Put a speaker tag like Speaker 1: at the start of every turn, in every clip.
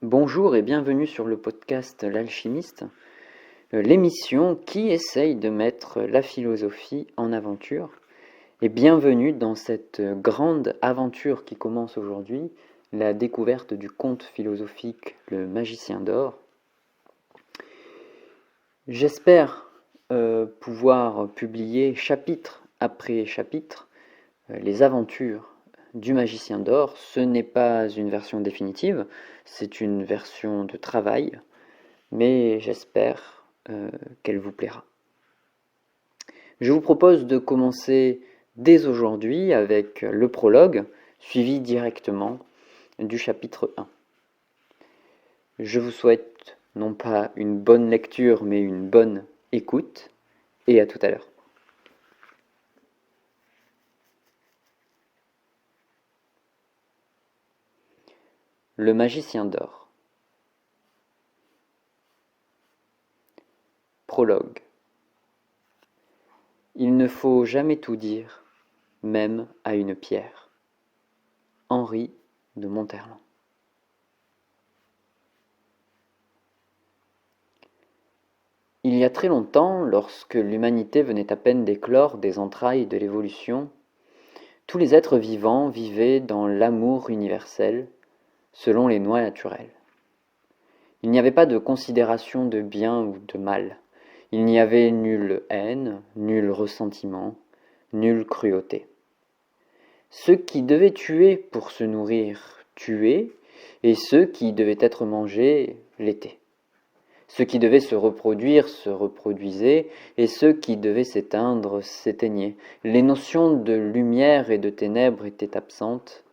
Speaker 1: Bonjour et bienvenue sur le podcast L'Alchimiste, l'émission qui essaye de mettre la philosophie en aventure. Et bienvenue dans cette grande aventure qui commence aujourd'hui, la découverte du conte philosophique Le Magicien d'Or. J'espère pouvoir publier chapitre après chapitre les aventures du Magicien d'Or. Ce n'est pas une version définitive, c'est une version de travail, mais j'espère qu'elle vous plaira. Je vous propose de commencer dès aujourd'hui avec le prologue, suivi directement du chapitre 1. Je vous souhaite non pas une bonne lecture, mais une bonne écoute, et à tout à l'heure. Le Magicien d'Or. Prologue. Il ne faut jamais tout dire, même à une pierre. Henri de Monterland. Il y a très longtemps, lorsque l'humanité venait à peine d'éclore des entrailles de l'évolution, tous les êtres vivants vivaient dans l'amour universel, selon les lois naturelles. Il n'y avait pas de considération de bien ou de mal. Il n'y avait nulle haine, nul ressentiment, nulle cruauté. Ceux qui devaient tuer pour se nourrir tuaient, et ceux qui devaient être mangés l'étaient. Ceux qui devaient se reproduire se reproduisaient, et ceux qui devaient s'éteindre s'éteignaient. Les notions de lumière et de ténèbres étaient absentes,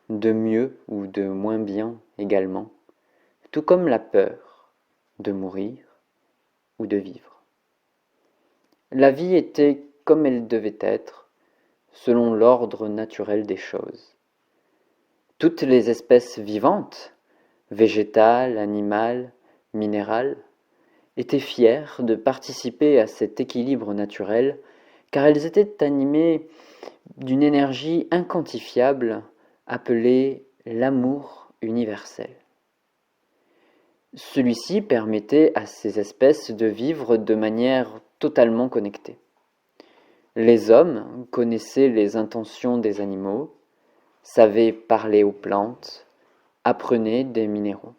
Speaker 1: de mieux ou de moins bien également, tout comme la peur de mourir ou de vivre. La vie était comme elle devait être, selon l'ordre naturel des choses. Toutes les espèces vivantes, végétales, animales, minérales, étaient fières de participer à cet équilibre naturel, car elles étaient animées d'une énergie inquantifiable appelée l'amour universel. Celui-ci permettait à ces espèces de vivre de manière totalement connectée. Les hommes connaissaient les intentions des animaux, savaient parler aux plantes, apprenaient des minéraux.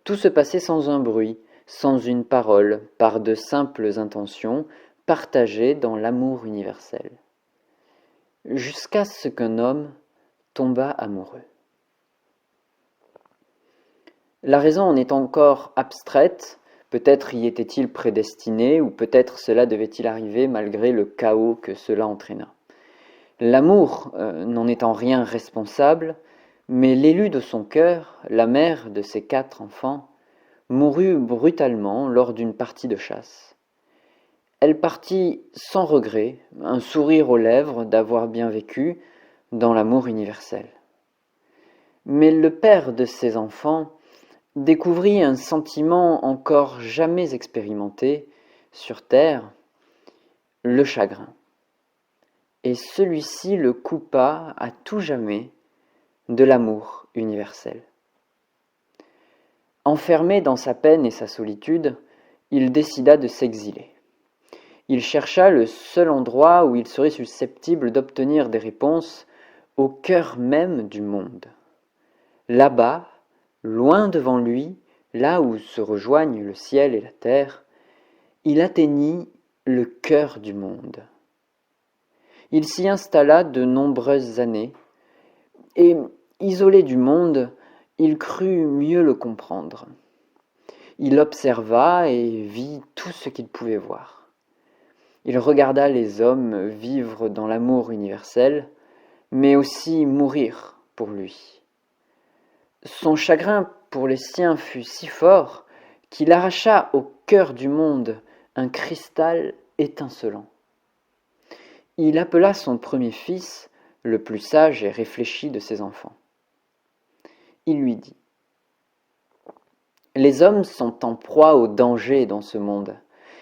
Speaker 1: Tout se passait sans un bruit, sans une parole, par de simples intentions partagées dans l'amour universel, jusqu'à ce qu'un homme tomba amoureux. La raison en est encore abstraite, peut-être y était-il prédestiné, ou peut-être cela devait-il arriver malgré le chaos que cela entraîna. L'amour n'en est en rien responsable, mais l'élu de son cœur, la mère de ses 4 enfants, mourut brutalement lors d'une partie de chasse. Elle partit sans regret, un sourire aux lèvres d'avoir bien vécu dans l'amour universel. Mais le père de ses enfants découvrit un sentiment encore jamais expérimenté sur terre, le chagrin. Et celui-ci le coupa à tout jamais de l'amour universel. Enfermé dans sa peine et sa solitude, il décida de s'exiler. Il chercha le seul endroit où il serait susceptible d'obtenir des réponses au cœur même du monde. Là-bas, loin devant lui, là où se rejoignent le ciel et la terre, il atteignit le cœur du monde. Il s'y installa de nombreuses années, et, isolé du monde, il crut mieux le comprendre. Il observa et vit tout ce qu'il pouvait voir. Il regarda les hommes vivre dans l'amour universel, mais aussi mourir pour lui. Son chagrin pour les siens fut si fort qu'il arracha au cœur du monde un cristal étincelant. Il appela son premier fils, le plus sage et réfléchi de ses enfants. Il lui dit : « Les hommes sont en proie au danger dans ce monde.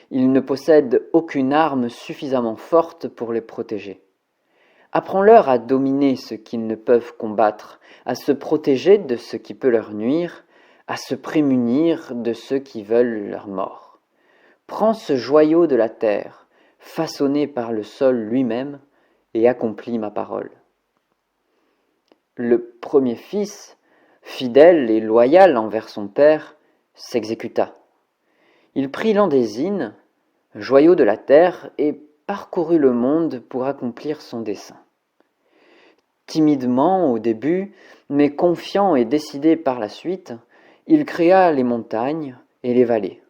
Speaker 1: Ils ne possèdent aucune arme suffisamment forte pour les protéger. Apprends-leur à dominer ce qu'ils ne peuvent combattre, à se protéger de ce qui peut leur nuire à se prémunir de ceux qui veulent leur mort. Prends ce joyau de la terre, façonné par le sol lui-même, et accomplis ma parole. Le premier fils, fidèle et loyal envers son père, s'exécuta. Il prit l'andésine, joyau de la terre, et parcourut le monde pour accomplir son dessein. Timidement au début, mais confiant et décidé par la suite, il créa les montagnes et les vallées,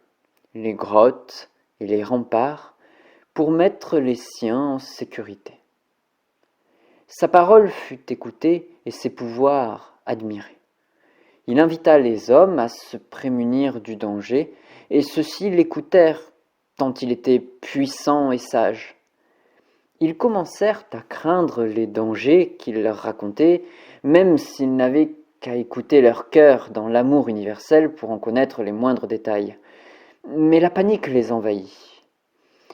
Speaker 1: les grottes et les remparts, pour mettre les siens en sécurité. Sa parole fut écoutée et ses pouvoirs admirés. Il invita les hommes à se prémunir du danger, et ceux-ci l'écoutèrent tant il était puissant et sage. Ils commencèrent à craindre les dangers qu'il leur racontait, même s'ils n'avaient qu'à écouter leur cœur dans l'amour universel pour en connaître les moindres détails. Mais la panique les envahit.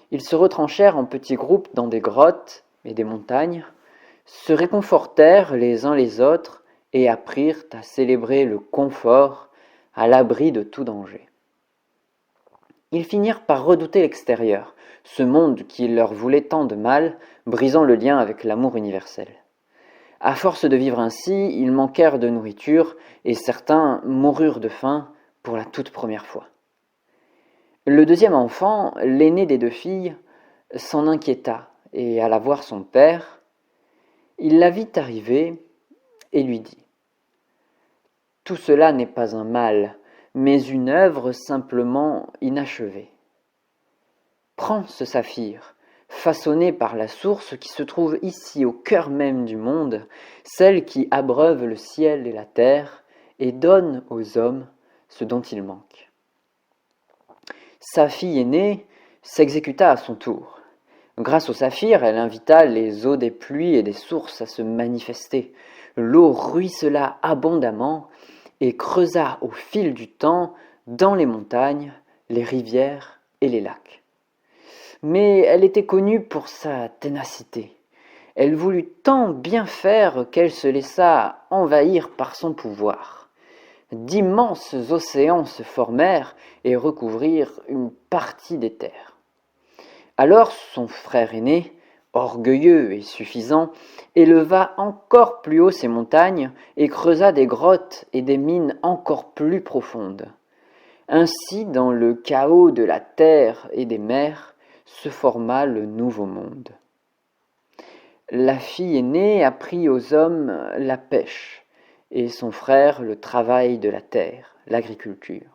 Speaker 1: Ils se retranchèrent en petits groupes dans des grottes et des montagnes, se réconfortèrent les uns les autres et apprirent à célébrer le confort à l'abri de tout danger. Ils finirent par redouter l'extérieur, ce monde qui leur voulait tant de mal, brisant le lien avec l'amour universel. À force de vivre ainsi, ils manquèrent de nourriture et certains moururent de faim pour la toute première fois. Le deuxième enfant, l'aîné des deux filles, s'en inquiéta et alla voir son père. Il la vit arriver et lui dit : « Tout cela n'est pas un mal, mais une œuvre simplement inachevée. Prends ce saphir, façonné par la source qui se trouve ici au cœur même du monde, celle qui abreuve le ciel et la terre et donne aux hommes ce dont ils manquent. » Sa fille aînée s'exécuta à son tour. Grâce au saphir, elle invita les eaux des pluies et des sources à se manifester. L'eau ruissela abondamment et creusa au fil du temps dans les montagnes, les rivières et les lacs. Mais elle était connue pour sa ténacité. Elle voulut tant bien faire qu'elle se laissa envahir par son pouvoir. D'immenses océans se formèrent et recouvrirent une partie des terres. Alors son frère aîné, orgueilleux et suffisant, éleva encore plus haut ses montagnes et creusa des grottes et des mines encore plus profondes. Ainsi, dans le chaos de la terre et des mers, se forma le nouveau monde. La fille aînée apprit aux hommes la pêche, et son frère le travail de la terre, l'agriculture.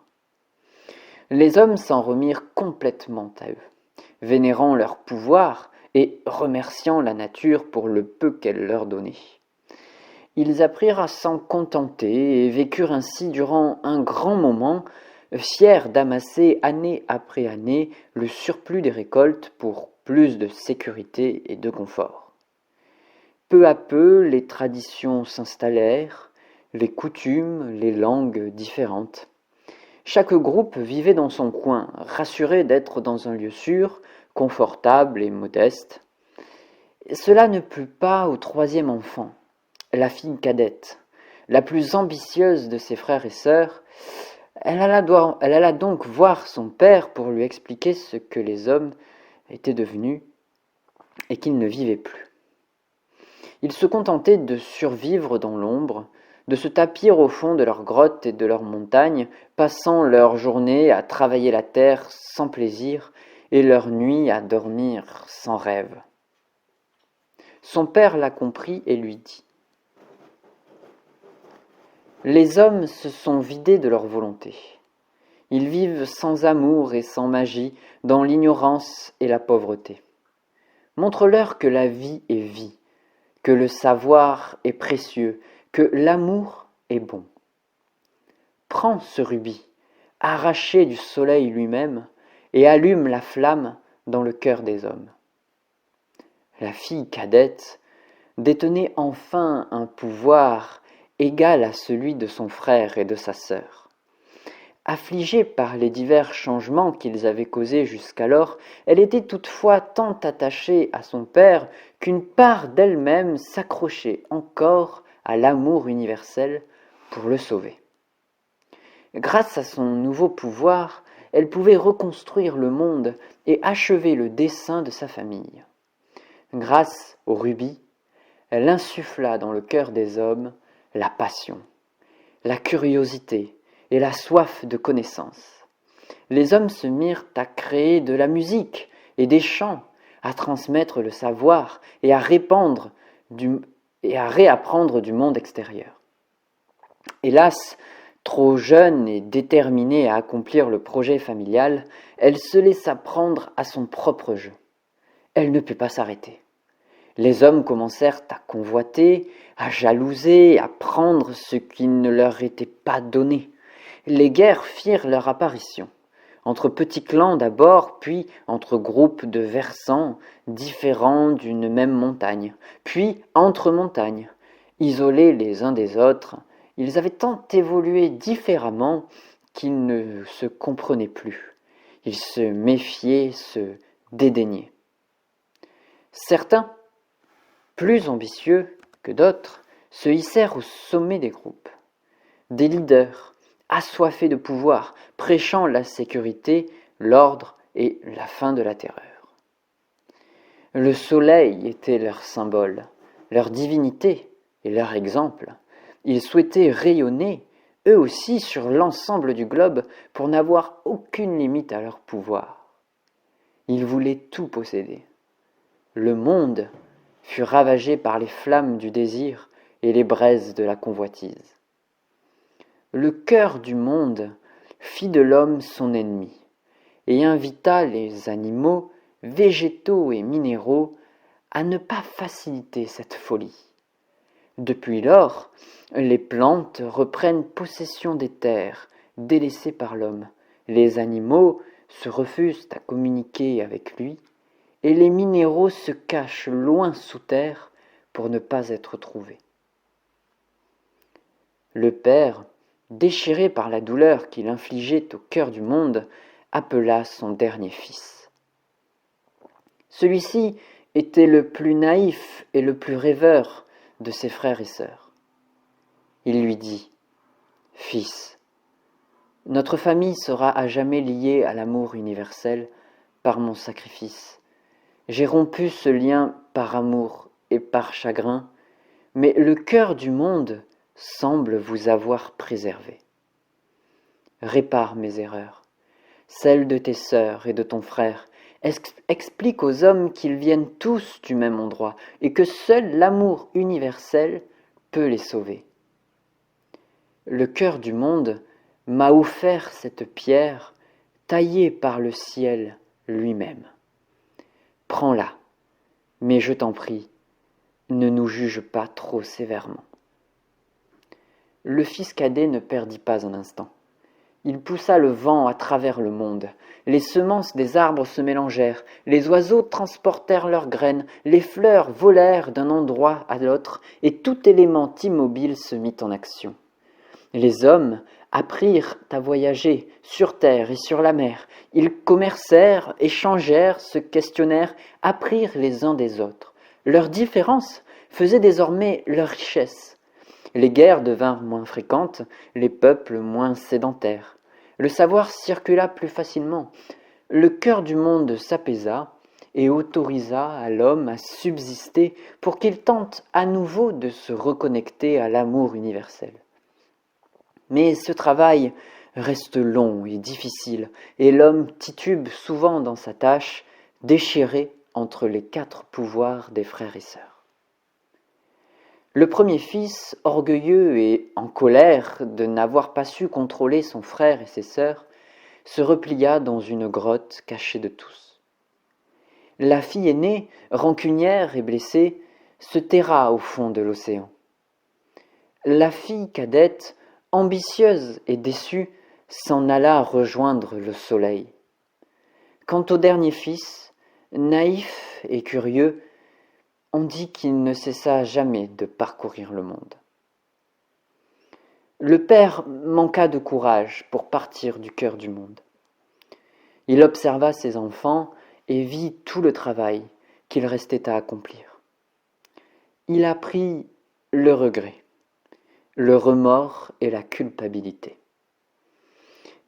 Speaker 1: Les hommes s'en remirent complètement à eux, vénérant leur pouvoir et remerciant la nature pour le peu qu'elle leur donnait. Ils apprirent à s'en contenter et vécurent ainsi durant un grand moment, fiers d'amasser année après année le surplus des récoltes pour plus de sécurité et de confort. Peu à peu, les traditions s'installèrent, les coutumes, les langues différentes. Chaque groupe vivait dans son coin, rassuré d'être dans un lieu sûr, confortable et modeste. Cela ne plut pas au troisième enfant, la fille cadette, la plus ambitieuse de ses frères et sœurs. Elle alla donc voir son père pour lui expliquer ce que les hommes étaient devenus et qu'ils ne vivaient plus. Ils se contentaient de survivre dans l'ombre, de se tapir au fond de leurs grottes et de leurs montagnes, passant leurs journées à travailler la terre sans plaisir et leurs nuits à dormir sans rêve. Son père la comprit et lui dit : « Les hommes se sont vidés de leur volonté. Ils vivent sans amour et sans magie, dans l'ignorance et la pauvreté. Montre-leur que la vie est vie, que le savoir est précieux, que l'amour est bon. Prends ce rubis, arraché du soleil lui-même, et allume la flamme dans le cœur des hommes. » La fille cadette détenait enfin un pouvoir égal à celui de son frère et de sa sœur. Affligée par les divers changements qu'ils avaient causés jusqu'alors, elle était toutefois tant attachée à son père qu'une part d'elle-même s'accrochait encore à l'amour universel pour le sauver. Grâce à son nouveau pouvoir, elle pouvait reconstruire le monde et achever le dessein de sa famille. Grâce au rubis, elle insuffla dans le cœur des hommes la passion, la curiosité et la soif de connaissance. Les hommes se mirent à créer de la musique et des chants, à transmettre le savoir et à réapprendre du monde extérieur. Hélas, trop jeune et déterminée à accomplir le projet familial, elle se laissa prendre à son propre jeu. Elle ne put pas s'arrêter. Les hommes commencèrent à convoiter, à jalouser, à prendre ce qui ne leur était pas donné. Les guerres firent leur apparition, entre petits clans d'abord, puis entre groupes de versants différents d'une même montagne, puis entre montagnes. Isolés les uns des autres, ils avaient tant évolué différemment qu'ils ne se comprenaient plus. Ils se méfiaient, se dédaignaient. Certains, plus ambitieux que d'autres, se hissèrent au sommet des groupes. Des leaders, assoiffés de pouvoir, prêchant la sécurité, l'ordre et la fin de la terreur. Le soleil était leur symbole, leur divinité et leur exemple. Ils souhaitaient rayonner, eux aussi, sur l'ensemble du globe pour n'avoir aucune limite à leur pouvoir. Ils voulaient tout posséder. Le monde fut ravagé par les flammes du désir et les braises de la convoitise. Le cœur du monde fit de l'homme son ennemi et invita les animaux, végétaux et minéraux à ne pas faciliter cette folie. Depuis lors, les plantes reprennent possession des terres délaissées par l'homme, les animaux se refusent à communiquer avec lui, et les minéraux se cachent loin sous terre pour ne pas être trouvés. Le père, déchiré par la douleur qu'il infligeait au cœur du monde, appela son dernier fils. Celui-ci était le plus naïf et le plus rêveur de ses frères et sœurs. Il lui dit : « Fils, notre famille sera à jamais liée à l'amour universel par mon sacrifice. J'ai rompu ce lien par amour et par chagrin, mais le cœur du monde semble vous avoir préservé. Répare mes erreurs, celles de tes sœurs et de ton frère. Explique aux hommes qu'ils viennent tous du même endroit et que seul l'amour universel peut les sauver. Le cœur du monde m'a offert cette pierre taillée par le ciel lui-même. Prends-la, mais je t'en prie, ne nous juge pas trop sévèrement. » Le fils cadet ne perdit pas un instant. Il poussa le vent à travers le monde. Les semences des arbres se mélangèrent, les oiseaux transportèrent leurs graines, les fleurs volèrent d'un endroit à l'autre, et tout élément immobile se mit en action. Les hommes apprirent à voyager sur terre et sur la mer. Ils commercèrent, échangèrent, se questionnèrent, apprirent les uns des autres. Leurs différences faisaient désormais leur richesse. Les guerres devinrent moins fréquentes, les peuples moins sédentaires. Le savoir circula plus facilement. Le cœur du monde s'apaisa et autorisa à l'homme à subsister pour qu'il tente à nouveau de se reconnecter à l'amour universel. Mais ce travail reste long et difficile, et l'homme titube souvent dans sa tâche, déchiré entre les 4 pouvoirs des frères et sœurs. Le premier fils, orgueilleux et en colère de n'avoir pas su contrôler son frère et ses sœurs, se replia dans une grotte cachée de tous. La fille aînée, rancunière et blessée, se terra au fond de l'océan. La fille cadette, ambitieuse et déçue, s'en alla rejoindre le soleil. Quant au dernier fils, naïf et curieux, on dit qu'il ne cessa jamais de parcourir le monde. Le père manqua de courage pour partir du cœur du monde. Il observa ses enfants et vit tout le travail qu'il restait à accomplir. Il apprit le regret, le remords et la culpabilité.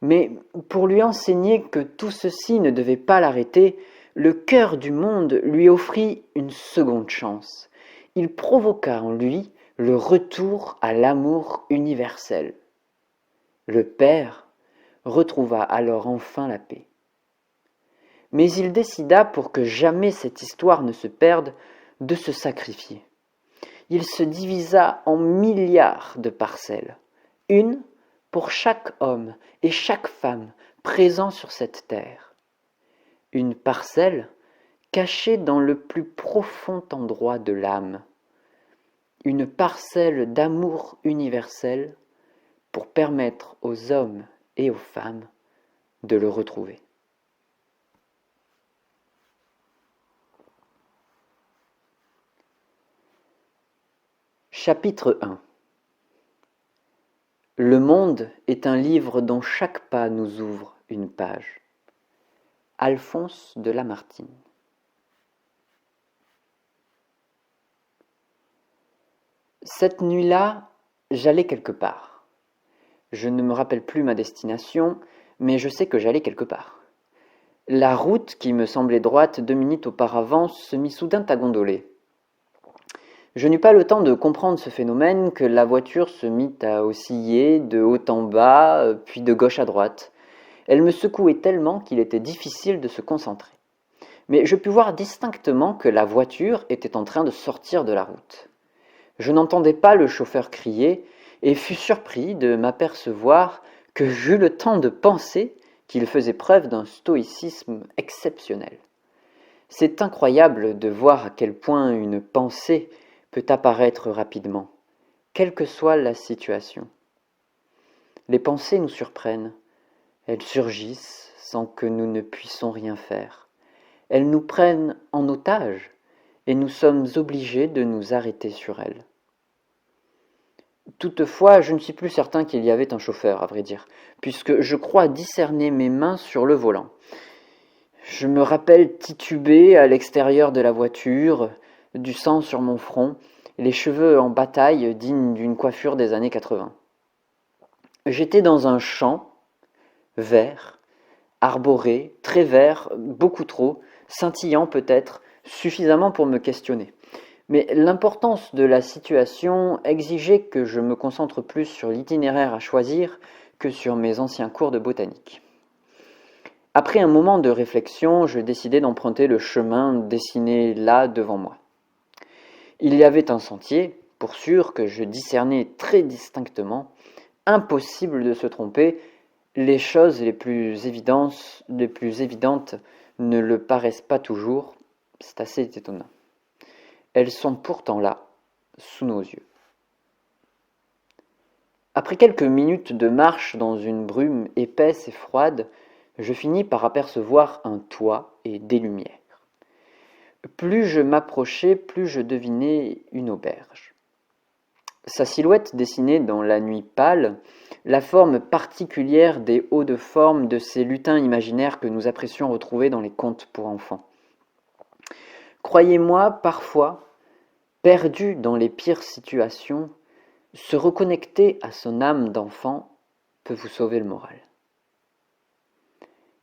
Speaker 1: Mais pour lui enseigner que tout ceci ne devait pas l'arrêter, le cœur du monde lui offrit une seconde chance. Il provoqua en lui le retour à l'amour universel. Le Père retrouva alors enfin la paix. Mais il décida, pour que jamais cette histoire ne se perde, de se sacrifier. Il se divisa en milliards de parcelles, une pour chaque homme et chaque femme présents sur cette terre. Une parcelle cachée dans le plus profond endroit de l'âme. Une parcelle d'amour universel pour permettre aux hommes et aux femmes de le retrouver. Chapitre 1. Le monde est un livre dont chaque pas nous ouvre une page. Alphonse de Lamartine. Cette nuit-là, j'allais quelque part. Je ne me rappelle plus ma destination, mais je sais que j'allais quelque part. La route, qui me semblait droite 2 minutes auparavant, se mit soudain à gondoler. Je n'eus pas le temps de comprendre ce phénomène que la voiture se mit à osciller de haut en bas, puis de gauche à droite. Elle me secouait tellement qu'il était difficile de se concentrer. Mais je pus voir distinctement que la voiture était en train de sortir de la route. Je n'entendais pas le chauffeur crier et fus surpris de m'apercevoir que j'eus le temps de penser qu'il faisait preuve d'un stoïcisme exceptionnel. C'est incroyable de voir à quel point une pensée peut apparaître rapidement, quelle que soit la situation. Les pensées nous surprennent, elles surgissent sans que nous ne puissions rien faire. Elles nous prennent en otage et nous sommes obligés de nous arrêter sur elles. Toutefois, je ne suis plus certain qu'il y avait un chauffeur, à vrai dire, puisque je crois discerner mes mains sur le volant. Je me rappelle tituber à l'extérieur de la voiture, du sang sur mon front, les cheveux en bataille dignes d'une coiffure des années 80. J'étais dans un champ, vert, arboré, très vert, beaucoup trop, scintillant peut-être, suffisamment pour me questionner. Mais l'importance de la situation exigeait que je me concentre plus sur l'itinéraire à choisir que sur mes anciens cours de botanique. Après un moment de réflexion, je décidai d'emprunter le chemin dessiné là devant moi. Il y avait un sentier, pour sûr, que je discernais très distinctement. Impossible de se tromper, les choses les plus évidentes ne le paraissent pas toujours. C'est assez étonnant. Elles sont pourtant là, sous nos yeux. Après quelques minutes de marche dans une brume épaisse et froide, je finis par apercevoir un toit et des lumières. Plus je m'approchais, plus je devinais une auberge. Sa silhouette dessinait dans la nuit pâle la forme particulière des hauts de forme de ces lutins imaginaires que nous apprécions retrouver dans les contes pour enfants. Croyez-moi, parfois, perdu dans les pires situations, se reconnecter à son âme d'enfant peut vous sauver le moral.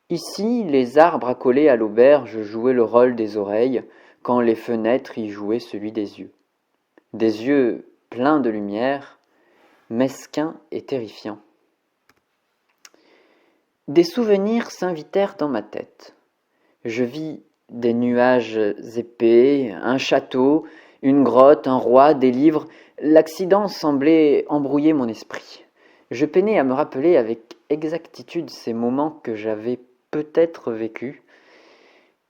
Speaker 1: Ici, les arbres accolés à l'auberge jouaient le rôle des oreilles, quand les fenêtres y jouaient celui des yeux. Des yeux pleins de lumière, mesquins et terrifiants. Des souvenirs s'invitèrent dans ma tête. Je vis des nuages épais, un château, une grotte, un roi, des livres. L'accident semblait embrouiller mon esprit. Je peinais à me rappeler avec exactitude ces moments que j'avais peut-être vécus.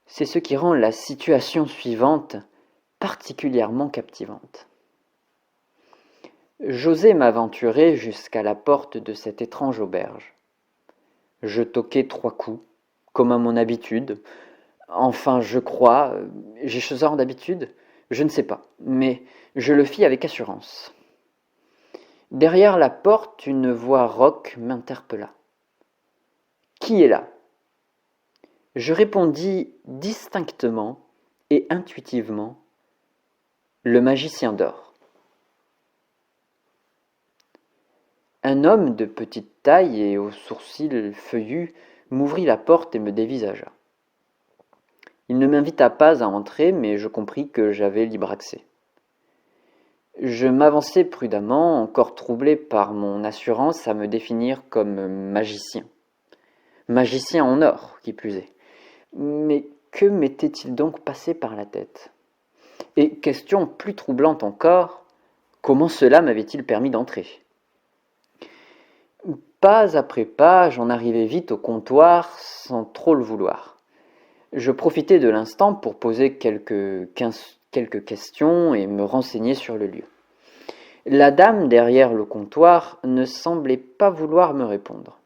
Speaker 1: C'est ce qui rend la situation suivante particulièrement captivante. J'osai m'aventurer jusqu'à la porte de cette étrange auberge. Je toquai 3 coups, comme à mon habitude. Enfin, je crois, j'ai ce genre d'habitude, je ne sais pas, mais je le fis avec assurance. Derrière la porte, une voix rauque m'interpella. « Qui est là ?» Je répondis distinctement et intuitivement, « Le magicien d'or. » Un homme de petite taille et aux sourcils feuillus m'ouvrit la porte et me dévisagea. Il ne m'invita pas à entrer, mais je compris que j'avais libre accès. Je m'avançai prudemment, encore troublé par mon assurance à me définir comme magicien. Magicien en or, qui plus est. Mais que m'était-il donc passé par la tête? Et question plus troublante encore, comment cela m'avait-il permis d'entrer? Pas après pas, j'en arrivai vite au comptoir sans trop le vouloir. Je profitai de l'instant pour poser quelques questions et me renseigner sur le lieu. La dame derrière le comptoir ne semblait pas vouloir me répondre.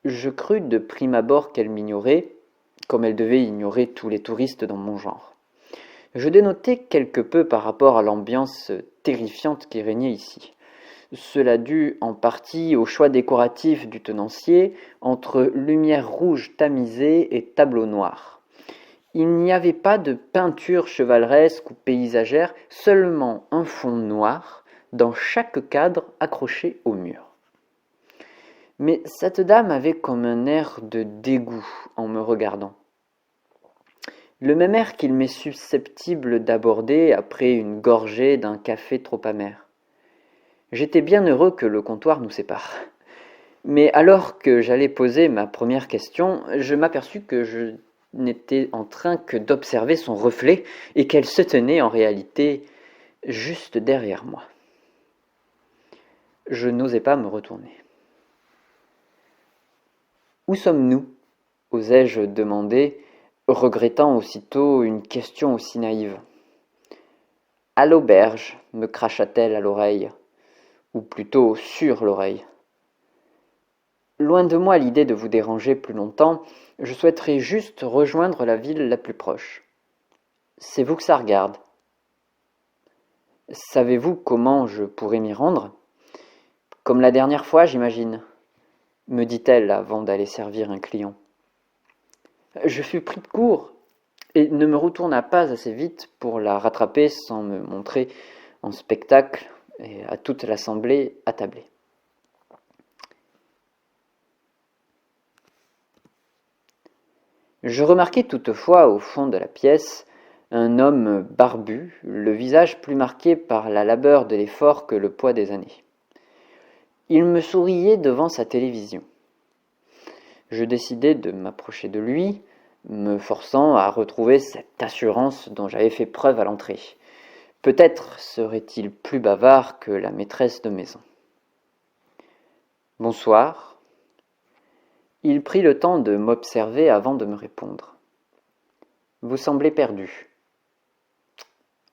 Speaker 1: Je crus de prime abord qu'elle m'ignorait, comme elle devait ignorer tous les touristes dans mon genre. Je dénotai quelque peu par rapport à l'ambiance terrifiante qui régnait ici. Cela dut en partie au choix décoratif du tenancier entre lumière rouge tamisée et tableau noir. Il n'y avait pas de peinture chevaleresque ou paysagère, seulement un fond noir dans chaque cadre accroché au mur. Mais cette dame avait comme un air de dégoût en me regardant. Le même air qu'il m'est susceptible d'aborder après une gorgée d'un café trop amer. J'étais bien heureux que le comptoir nous sépare. Mais alors que j'allais poser ma première question, je m'aperçus que je n'étais en train que d'observer son reflet et qu'elle se tenait en réalité juste derrière moi. Je n'osais pas me retourner. « Où sommes-nous » osai-je demander, regrettant aussitôt une question aussi naïve. « À l'auberge » me cracha-t-elle à l'oreille, ou plutôt sur l'oreille. Loin de moi l'idée de vous déranger plus longtemps, je souhaiterais juste rejoindre la ville la plus proche. C'est vous que ça regarde. Savez-vous comment je pourrais m'y rendre? Comme la dernière fois, j'imagine, me dit-elle avant d'aller servir un client. Je fus pris de court et ne me retourna pas assez vite pour la rattraper sans me montrer en spectacle et à toute l'assemblée attablée. Je remarquai toutefois au fond de la pièce un homme barbu, le visage plus marqué par la labeur de l'effort que le poids des années. Il me souriait devant sa télévision. Je décidai de m'approcher de lui, me forçant à retrouver cette assurance dont j'avais fait preuve à l'entrée. Peut-être serait-il plus bavard que la maîtresse de maison. « Bonsoir. » Il prit le temps de m'observer avant de me répondre. « Vous semblez perdu. »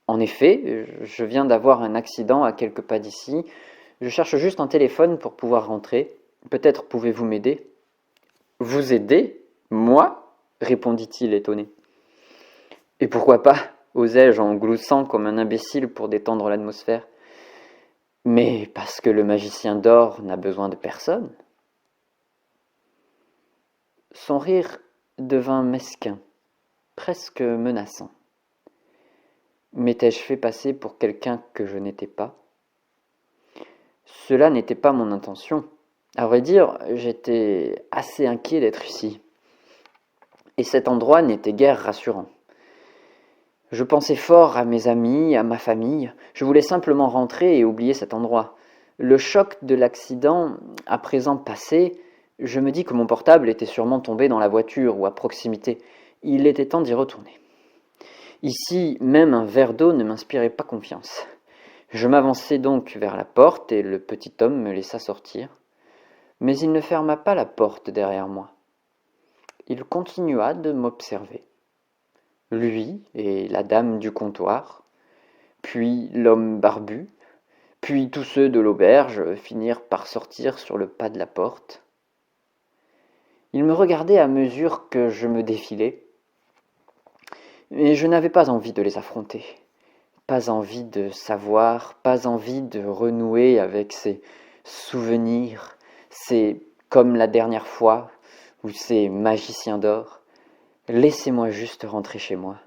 Speaker 1: En effet, je viens d'avoir un accident à quelques pas d'ici. Je cherche juste un téléphone pour pouvoir rentrer. Peut-être pouvez-vous m'aider ? Vous aider ? Moi ? Répondit-il étonné. Et pourquoi pas ? Osai-je en gloussant comme un imbécile pour détendre l'atmosphère. Mais parce que le magicien d'or n'a besoin de personne. Son rire devint mesquin, presque menaçant. M'étais-je fait passer pour quelqu'un que je n'étais pas? Cela n'était pas mon intention. À vrai dire, j'étais assez inquiet d'être ici. Et cet endroit n'était guère rassurant. Je pensais fort à mes amis, à ma famille. Je voulais simplement rentrer et oublier cet endroit. Le choc de l'accident, à présent passé, je me dis que mon portable était sûrement tombé dans la voiture ou à proximité. Il était temps d'y retourner. Ici, même un verre d'eau ne m'inspirait pas confiance. Je m'avançai donc vers la porte et le petit homme me laissa sortir. Mais il ne ferma pas la porte derrière moi. Il continua de m'observer. Lui et la dame du comptoir, puis l'homme barbu, puis tous ceux de l'auberge finirent par sortir sur le pas de la porte. Ils me regardaient à mesure que je me défilais, mais je n'avais pas envie de les affronter, pas envie de savoir, pas envie de renouer avec ces souvenirs, ces comme la dernière fois, ou ces magiciens d'or. Laissez-moi juste rentrer chez moi,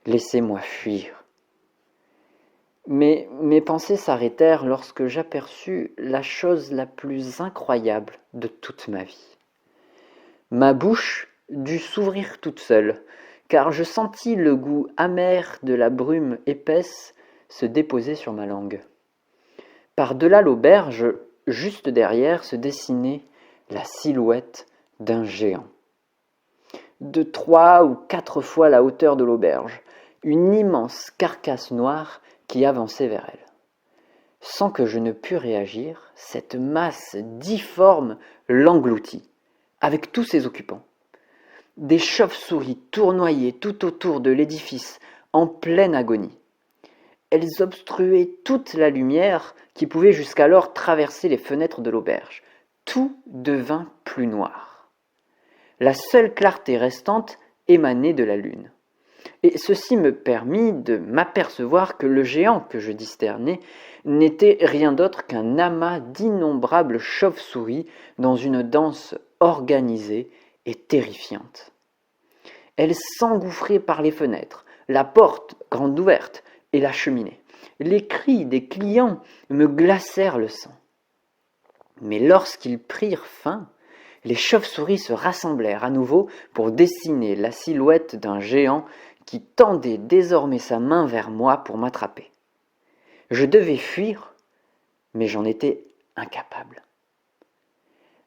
Speaker 1: laissez-moi fuir. Mais mes pensées s'arrêtèrent lorsque j'aperçus la chose la plus incroyable de toute ma vie. Ma bouche dut s'ouvrir toute seule, car je sentis le goût amer de la brume épaisse se déposer sur ma langue. Par-delà l'auberge, juste derrière, se dessinait la silhouette d'un géant. De 3 ou 4 fois la hauteur de l'auberge, une immense carcasse noire qui avançait vers elle. Sans que je ne pus réagir, cette masse difforme l'engloutit, avec tous ses occupants. Des chauves-souris tournoyaient tout autour de l'édifice, en pleine agonie. Elles obstruaient toute la lumière qui pouvait jusqu'alors traverser les fenêtres de l'auberge. Tout devint plus noir. La seule clarté restante émanait de la lune. Et ceci me permit de m'apercevoir que le géant que je discernais n'était rien d'autre qu'un amas d'innombrables chauves-souris dans une danse organisée et terrifiante. Elles s'engouffraient par les fenêtres, la porte grande ouverte et la cheminée. Les cris des clients me glacèrent le sang. Mais lorsqu'ils prirent fin, les chauves-souris se rassemblèrent à nouveau pour dessiner la silhouette d'un géant qui tendait désormais sa main vers moi pour m'attraper. Je devais fuir, mais j'en étais incapable.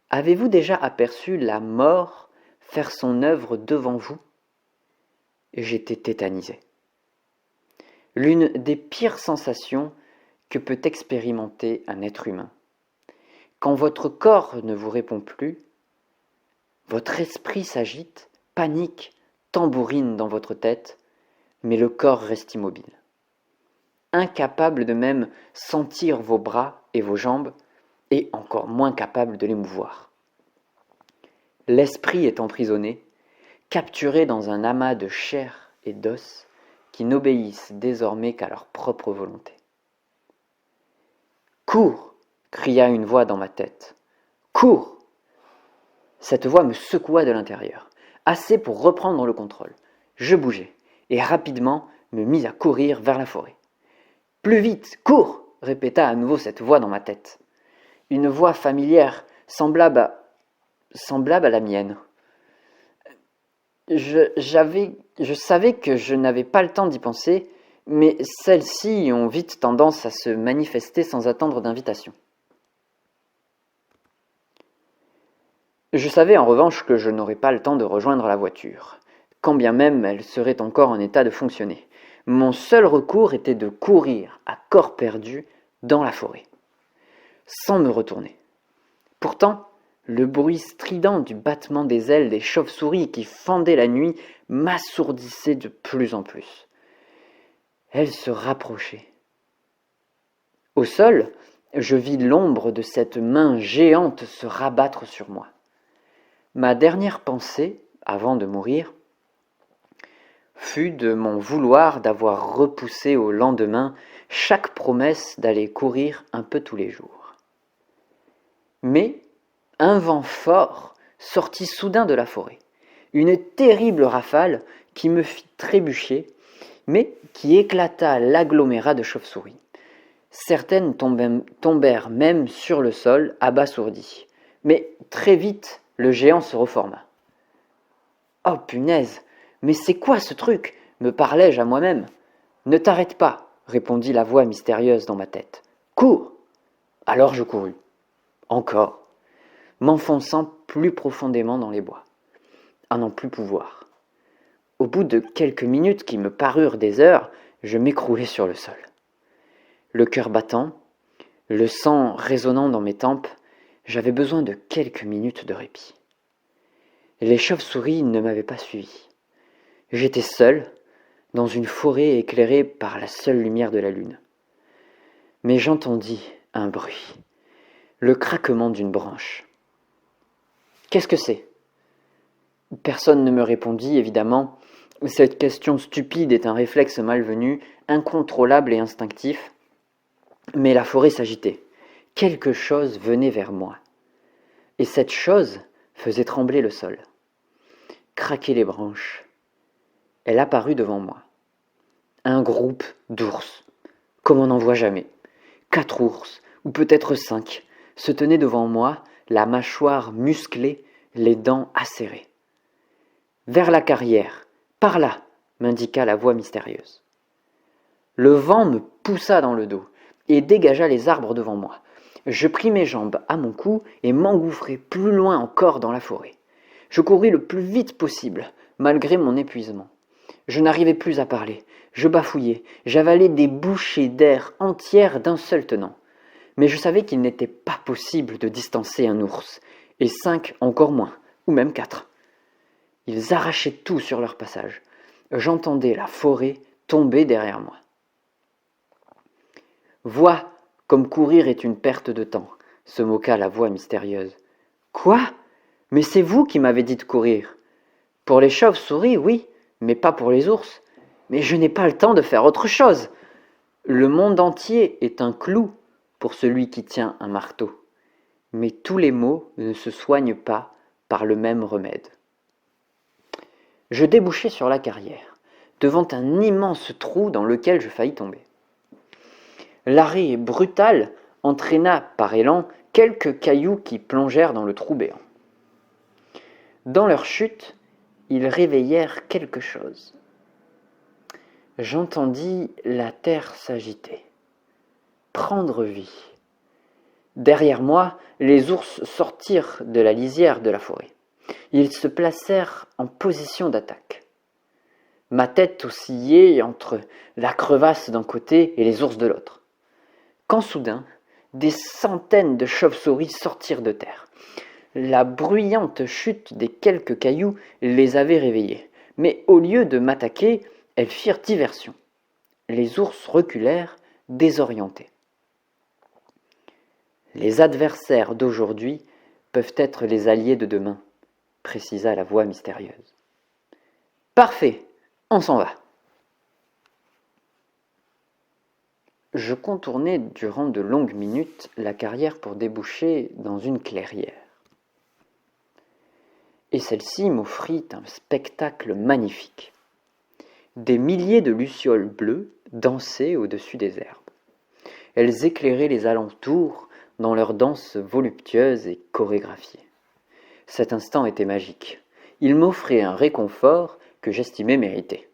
Speaker 1: Avez-vous déjà aperçu la mort faire son œuvre devant vous ? J'étais tétanisé. L'une des pires sensations que peut expérimenter un être humain. Quand votre corps ne vous répond plus, votre esprit s'agite, panique, tambourine dans votre tête, mais le corps reste immobile. Incapable de même sentir vos bras et vos jambes, et encore moins capable de les mouvoir. L'esprit est emprisonné, capturé dans un amas de chair et d'os qui n'obéissent désormais qu'à leur propre volonté. « Cours !» cria une voix dans ma tête. « Cours !» Cette voix me secoua de l'intérieur, assez pour reprendre le contrôle. Je bougeai, et rapidement me mis à courir vers la forêt. « Plus vite, cours !» répéta à nouveau cette voix dans ma tête. Une voix familière, semblable à la mienne. Je savais que je n'avais pas le temps d'y penser, mais celles-ci ont vite tendance à se manifester sans attendre d'invitation. Je savais en revanche que je n'aurais pas le temps de rejoindre la voiture, quand bien même elle serait encore en état de fonctionner. Mon seul recours était de courir à corps perdu dans la forêt, sans me retourner. Pourtant, le bruit strident du battement des ailes des chauves-souris qui fendaient la nuit m'assourdissait de plus en plus. Elles se rapprochaient. Au sol, je vis l'ombre de cette main géante se rabattre sur moi. Ma dernière pensée, avant de mourir, fut de mon vouloir d'avoir repoussé au lendemain chaque promesse d'aller courir un peu tous les jours. Mais un vent fort sortit soudain de la forêt, une terrible rafale qui me fit trébucher, mais qui éclata l'agglomérat de chauves-souris. Certaines tombèrent même sur le sol, abasourdies. Mais très vite, le géant se reforma. « Oh punaise, mais c'est quoi ce truc ?» me parlais-je à moi-même. « Ne t'arrête pas, » répondit la voix mystérieuse dans ma tête. « Cours !» Alors je courus. Encore, m'enfonçant plus profondément dans les bois, à n'en plus pouvoir. Au bout de quelques minutes qui me parurent des heures, je m'écroulai sur le sol. Le cœur battant, le sang résonnant dans mes tempes, j'avais besoin de quelques minutes de répit. Les chauves-souris ne m'avaient pas suivi. J'étais seul, dans une forêt éclairée par la seule lumière de la lune. Mais j'entendis un bruit, le craquement d'une branche. Qu'est-ce que c'est ? Personne ne me répondit, évidemment. Cette question stupide est un réflexe malvenu, incontrôlable et instinctif. Mais la forêt s'agitait. Quelque chose venait vers moi. Et cette chose faisait trembler le sol. Craquer les branches. Elle apparut devant moi. Un groupe d'ours, comme on n'en voit jamais. 4 ours, ou peut-être 5, se tenaient devant moi, la mâchoire musclée, les dents acérées. Vers la carrière, par là, m'indiqua la voix mystérieuse. Le vent me poussa dans le dos et dégagea les arbres devant moi. Je pris mes jambes à mon cou et m'engouffrai plus loin encore dans la forêt. Je courus le plus vite possible, malgré mon épuisement. Je n'arrivais plus à parler. Je bafouillais, j'avalais des bouchées d'air entières d'un seul tenant. Mais je savais qu'il n'était pas possible de distancer un ours, et 5 encore moins, ou même 4. Ils arrachaient tout sur leur passage. J'entendais la forêt tomber derrière moi. Vois comme courir est une perte de temps, se moqua la voix mystérieuse. Quoi? Mais c'est vous qui m'avez dit de courir. Pour les chauves-souris, oui, mais pas pour les ours. Mais je n'ai pas le temps de faire autre chose. Le monde entier est un clou pour celui qui tient un marteau. Mais tous les maux ne se soignent pas par le même remède. Je débouchai sur la carrière, devant un immense trou dans lequel je faillis tomber. L'arrêt brutal entraîna par élan quelques cailloux qui plongèrent dans le trou béant. Dans leur chute, ils réveillèrent quelque chose. J'entendis la terre s'agiter, prendre vie. Derrière moi, les ours sortirent de la lisière de la forêt. Ils se placèrent en position d'attaque. Ma tête oscillait entre la crevasse d'un côté et les ours de l'autre. Quand soudain, des centaines de chauves-souris sortirent de terre. La bruyante chute des quelques cailloux les avait réveillées. Mais au lieu de m'attaquer, elles firent diversion. Les ours reculèrent, désorientés. Les adversaires d'aujourd'hui peuvent être les alliés de demain, précisa la voix mystérieuse. Parfait, on s'en va. Je contournai durant de longues minutes la carrière pour déboucher dans une clairière. Et celle-ci m'offrit un spectacle magnifique. Des milliers de lucioles bleues dansaient au-dessus des herbes. Elles éclairaient les alentours dans leur danse voluptueuse et chorégraphiée. Cet instant était magique. Il m'offrait un réconfort que j'estimais mérité.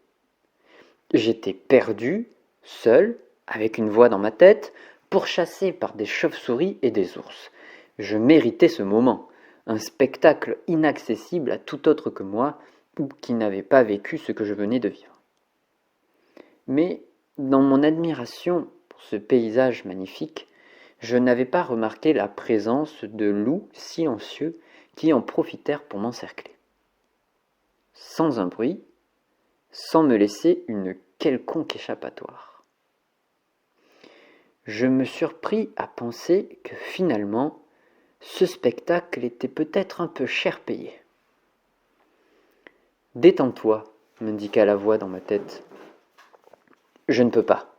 Speaker 1: J'étais perdu, seul, avec une voix dans ma tête, pourchassé par des chauves-souris et des ours. Je méritais ce moment, un spectacle inaccessible à tout autre que moi, ou qui n'avait pas vécu ce que je venais de vivre. Mais, dans mon admiration pour ce paysage magnifique, je n'avais pas remarqué la présence de loups silencieux qui en profitèrent pour m'encercler. Sans un bruit, sans me laisser une quelconque échappatoire. Je me surpris à penser que finalement, ce spectacle était peut-être un peu cher payé. « Détends-toi » m'indiqua la voix dans ma tête. « Je ne peux pas. »«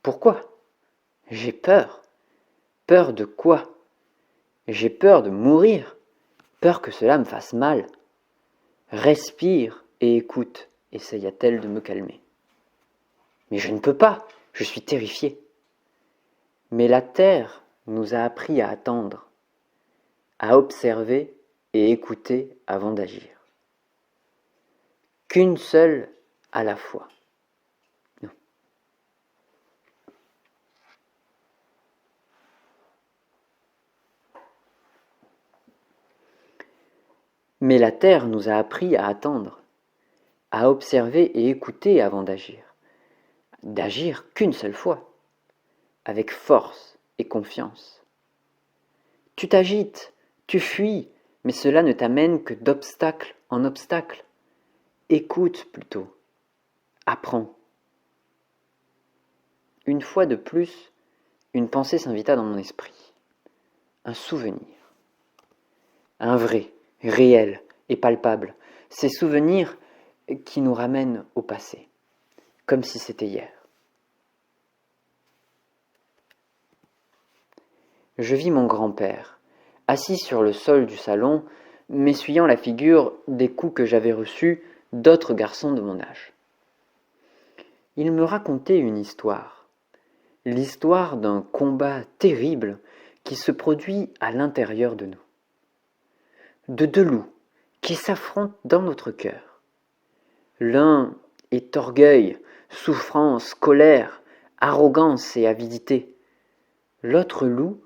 Speaker 1: Pourquoi ? » ?»« J'ai peur. »« Peur de quoi ? » ?»« J'ai peur de mourir. Peur que cela me fasse mal. »« Respire et écoute, » essaya-t-elle de me calmer. « Mais je ne peux pas, je suis terrifiée. » Mais la terre nous a appris à attendre, à observer et écouter avant d'agir. Qu'une seule à la fois. Non. Mais la terre nous a appris à attendre, à observer et écouter avant d'agir. D'agir qu'une seule fois, avec force et confiance. Tu t'agites, tu fuis, mais cela ne t'amène que d'obstacle en obstacle. Écoute plutôt, apprends. Une fois de plus, une pensée s'invita dans mon esprit. Un souvenir. Un vrai, réel et palpable. Ces souvenirs qui nous ramènent au passé, comme si c'était hier. Je vis mon grand-père, assis sur le sol du salon, m'essuyant la figure des coups que j'avais reçus d'autres garçons de mon âge. Il me racontait une histoire, l'histoire d'un combat terrible qui se produit à l'intérieur de nous. De deux loups qui s'affrontent dans notre cœur. L'un est orgueil, souffrance, colère, arrogance et avidité. L'autre loup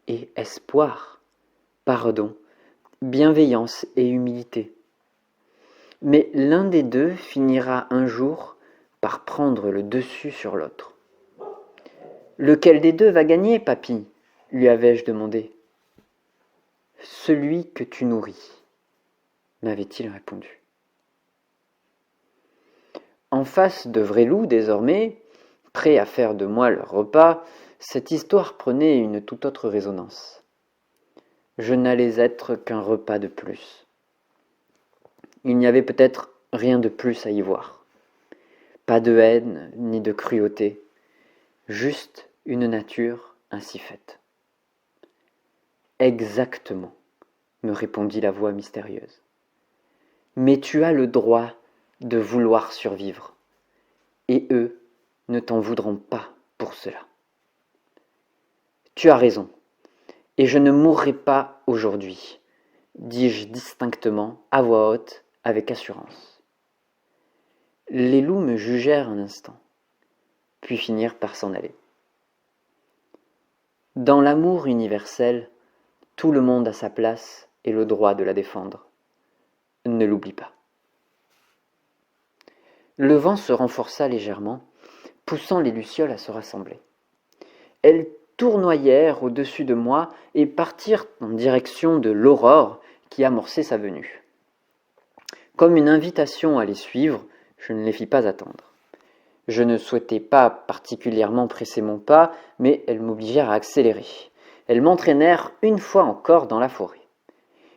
Speaker 1: est espoir, pardon, bienveillance et humilité. Mais l'un des deux finira un jour par prendre le dessus sur l'autre. « Lequel des deux va gagner, papy ?» lui avais-je demandé. « Celui que tu nourris, » m'avait-il répondu. En face de vrais loups, désormais, prêts à faire de moi leur repas, cette histoire prenait une toute autre résonance. Je n'allais être qu'un repas de plus. Il n'y avait peut-être rien de plus à y voir. Pas de haine ni de cruauté, juste une nature ainsi faite. Exactement, me répondit la voix mystérieuse. Mais tu as le droit de vouloir survivre, et eux ne t'en voudront pas pour cela. Tu as raison, et je ne mourrai pas aujourd'hui, dis-je distinctement, à voix haute, avec assurance. Les loups me jugèrent un instant, puis finirent par s'en aller. Dans l'amour universel, tout le monde a sa place et le droit de la défendre. Ne l'oublie pas. Le vent se renforça légèrement, poussant les lucioles à se rassembler. Elles tournoyèrent au-dessus de moi et partirent en direction de l'aurore qui amorçait sa venue. Comme une invitation à les suivre, je ne les fis pas attendre. Je ne souhaitais pas particulièrement presser mon pas, mais elles m'obligèrent à accélérer. Elles m'entraînèrent une fois encore dans la forêt.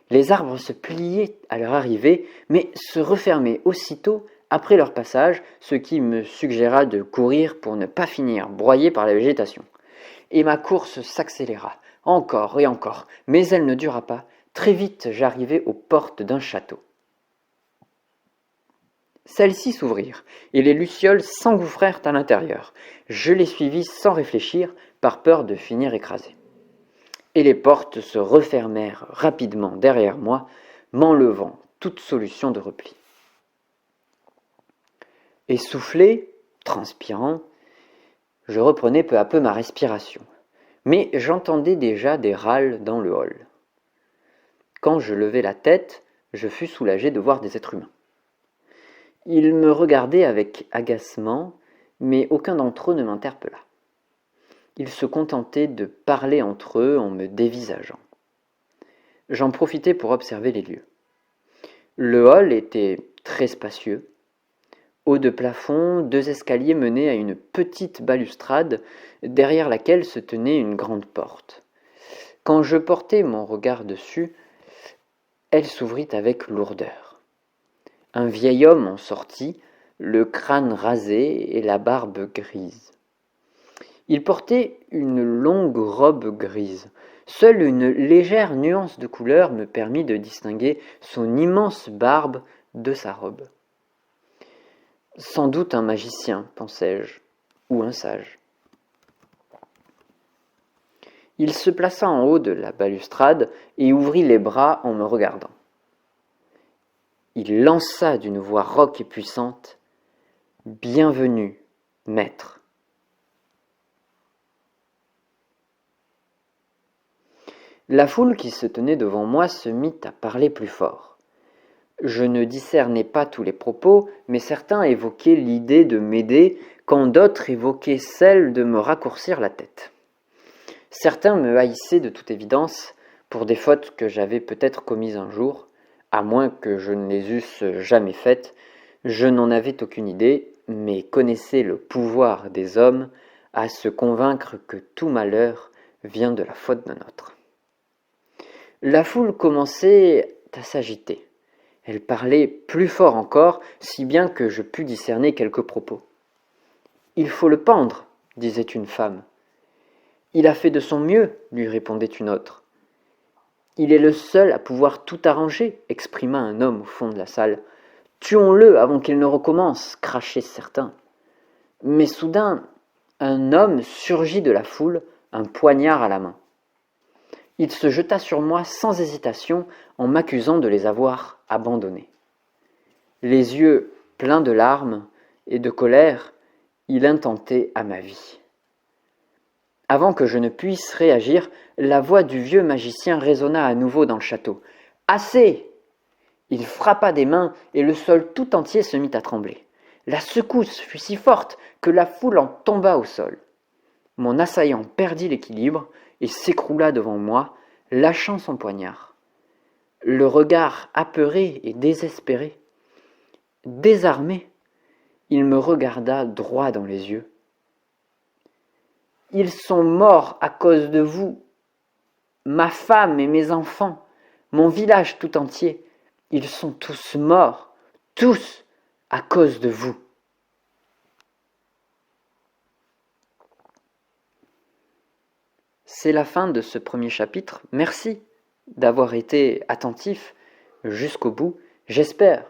Speaker 1: Les arbres se pliaient à leur arrivée, mais se refermaient aussitôt après leur passage, ce qui me suggéra de courir pour ne pas finir broyé par la végétation. Et ma course s'accéléra, encore et encore, mais elle ne dura pas. Très vite, j'arrivai aux portes d'un château. Celles-ci s'ouvrirent, et les lucioles s'engouffrèrent à l'intérieur. Je les suivis sans réfléchir, par peur de finir écrasé. Et les portes se refermèrent rapidement derrière moi, m'enlevant toute solution de repli. Essoufflé, transpirant, je reprenais peu à peu ma respiration, mais j'entendais déjà des râles dans le hall. Quand je levai la tête, je fus soulagé de voir des êtres humains. Ils me regardaient avec agacement, mais aucun d'entre eux ne m'interpella. Ils se contentaient de parler entre eux en me dévisageant. J'en profitai pour observer les lieux. Le hall était très spacieux. Haut de plafond, 2 escaliers menaient à une petite balustrade derrière laquelle se tenait une grande porte. Quand je portai mon regard dessus, elle s'ouvrit avec lourdeur. Un vieil homme en sortit, le crâne rasé et la barbe grise. Il portait une longue robe grise. Seule une légère nuance de couleur me permit de distinguer son immense barbe de sa robe. Sans doute un magicien, pensai-je, ou un sage. Il se plaça en haut de la balustrade et ouvrit les bras en me regardant. Il lança d'une voix rauque et puissante « Bienvenue, maître !» La foule qui se tenait devant moi se mit à parler plus fort. Je ne discernais pas tous les propos, mais certains évoquaient l'idée de m'aider, quand d'autres évoquaient celle de me raccourcir la tête. Certains me haïssaient de toute évidence pour des fautes que j'avais peut-être commises un jour, à moins que je ne les eusse jamais faites. Je n'en avais aucune idée, mais connaissais le pouvoir des hommes à se convaincre que tout malheur vient de la faute d'un autre. La foule commençait à s'agiter. Elle parlait plus fort encore, si bien que je pus discerner quelques propos. « Il faut le pendre, » disait une femme. « Il a fait de son mieux, » lui répondait une autre. « Il est le seul à pouvoir tout arranger, » exprima un homme au fond de la salle. « Tuons-le avant qu'il ne recommence, » crachaient certains. Mais soudain, un homme surgit de la foule, un poignard à la main. Il se jeta sur moi sans hésitation en m'accusant de les avoir abandonnés. Les yeux pleins de larmes et de colère, il intentait à ma vie. Avant que je ne puisse réagir, la voix du vieux magicien résonna à nouveau dans le château. « Assez !» Il frappa des mains et le sol tout entier se mit à trembler. La secousse fut si forte que la foule en tomba au sol. Mon assaillant perdit l'équilibre et s'écroula devant moi, lâchant son poignard. Le regard apeuré et désespéré. Désarmé, il me regarda droit dans les yeux. « Ils sont morts à cause de vous, ma femme et mes enfants, mon village tout entier. Ils sont tous morts, tous, à cause de vous. » C'est la fin de ce premier chapitre. Merci d'avoir été attentif jusqu'au bout. J'espère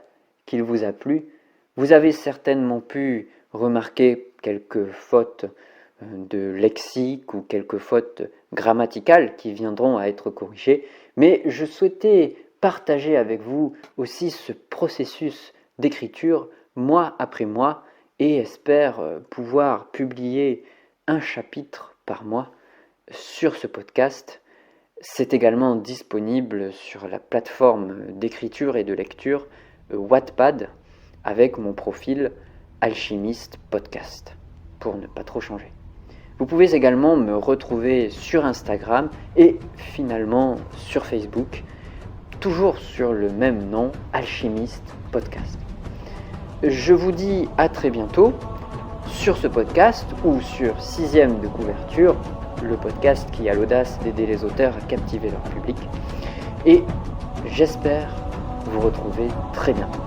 Speaker 1: qu'il vous a plu. Vous avez certainement pu remarquer quelques fautes de lexique ou quelques fautes grammaticales qui viendront à être corrigées, mais je souhaitais partager avec vous aussi ce processus d'écriture mois après mois et espère pouvoir publier un chapitre par mois sur ce podcast. C'est également disponible sur la plateforme d'écriture et de lecture Wattpad avec mon profil Alchimiste Podcast pour ne pas trop changer. Vous pouvez également me retrouver sur Instagram et finalement sur Facebook, toujours sur le même nom, Alchimiste Podcast. Je vous dis à très bientôt sur ce podcast ou sur 6ème de couverture, le podcast qui a l'audace d'aider les auteurs à captiver leur public. Et j'espère vous retrouver très bientôt.